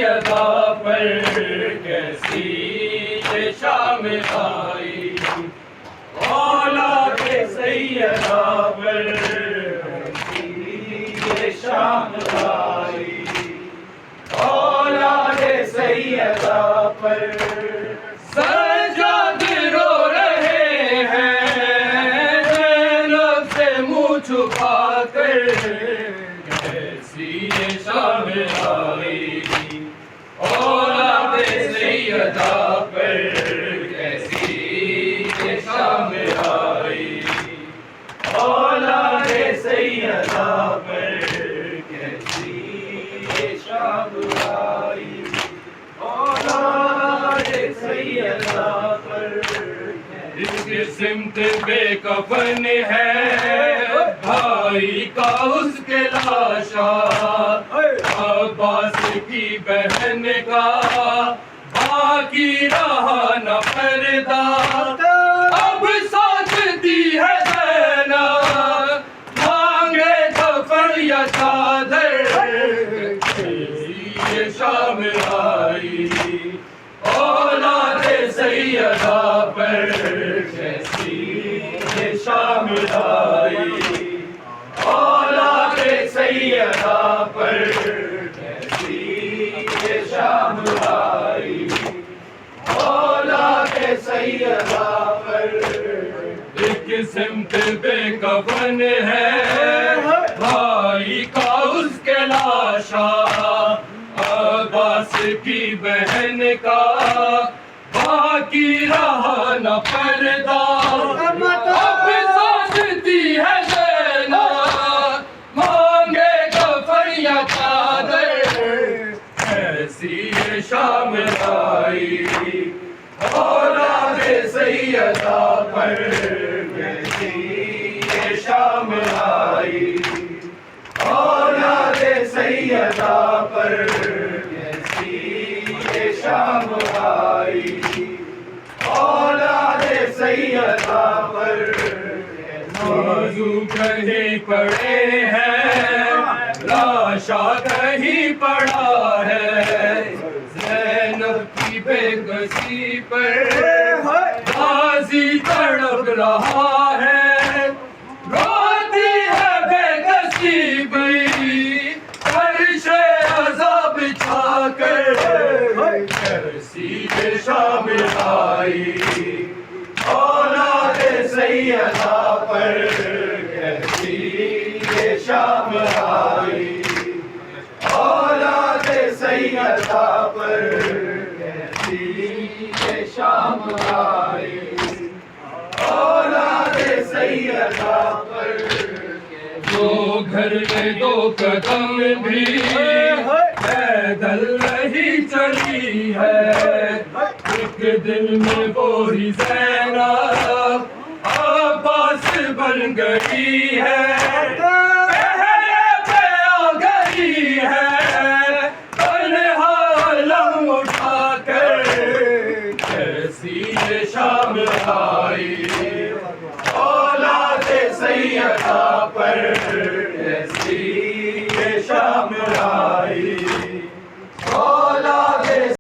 सैयदा पर कैसी ये शाम आई, औलाद सैयदा पर कैसी ये शाम आई, औलाद सैयदा पर सज्जाद रो रहे हैं ज़ैनब से मुँह छुपा कर, कैसी ये शाम आई, औलाद सैयदा पर कैसी ये शाम आई, औलाद सैयदा पर कैसी ये शाम आई, औलाद सैयदा पर। इसकी सिमत बेकफन है भाई का उसके लाशा, अब्बास की बहन का बाकी रहा न पर्दा, अब सोचती है ज़ैनब मांगे कफन या चादर, ये शाम आई, औलाद सैयदा पर कैसी ये शाम आई, औलाद सैयदा पर कैसी ये शाम आई, औलाद सैयदा पर। एक सिमत बेकफन है भाई का उसके लाशा, अब्बास की बहन का बाकी रहा न पर्दा, अब सोचती है ज़ैनब मांगे कफन या चादर, ऐसी ये शाम आई, औलाद सैयदा पर कैसी ये शाम आई, औलाद सैयदा पर कैसी ये शाम आई, औलाद सैयदा पर। बाजू कहीं पड़े हैं लाशा कहीं पड़ा है, ज़ैनब की बेकसी पर गाज़ी तड़प रहा है, रोती है बेकसी भी फर्शे अज़ाब छाकर, कैसी ये शाम आई, औलाद सैयदा पर कैसी ये शाम आई, औलाद सैयदा पर कैसी ये शाम आई, औलाद सैयदा पर। दो घर में दो कदम भी पैदल नहीं चली है, एक दिन में वो ही ज़ैनब अब्बास बन गई है, पहले पे आ गई है तन्हा लम उठा कर, कैसी ये शाम आई, औलाद सैयदा पर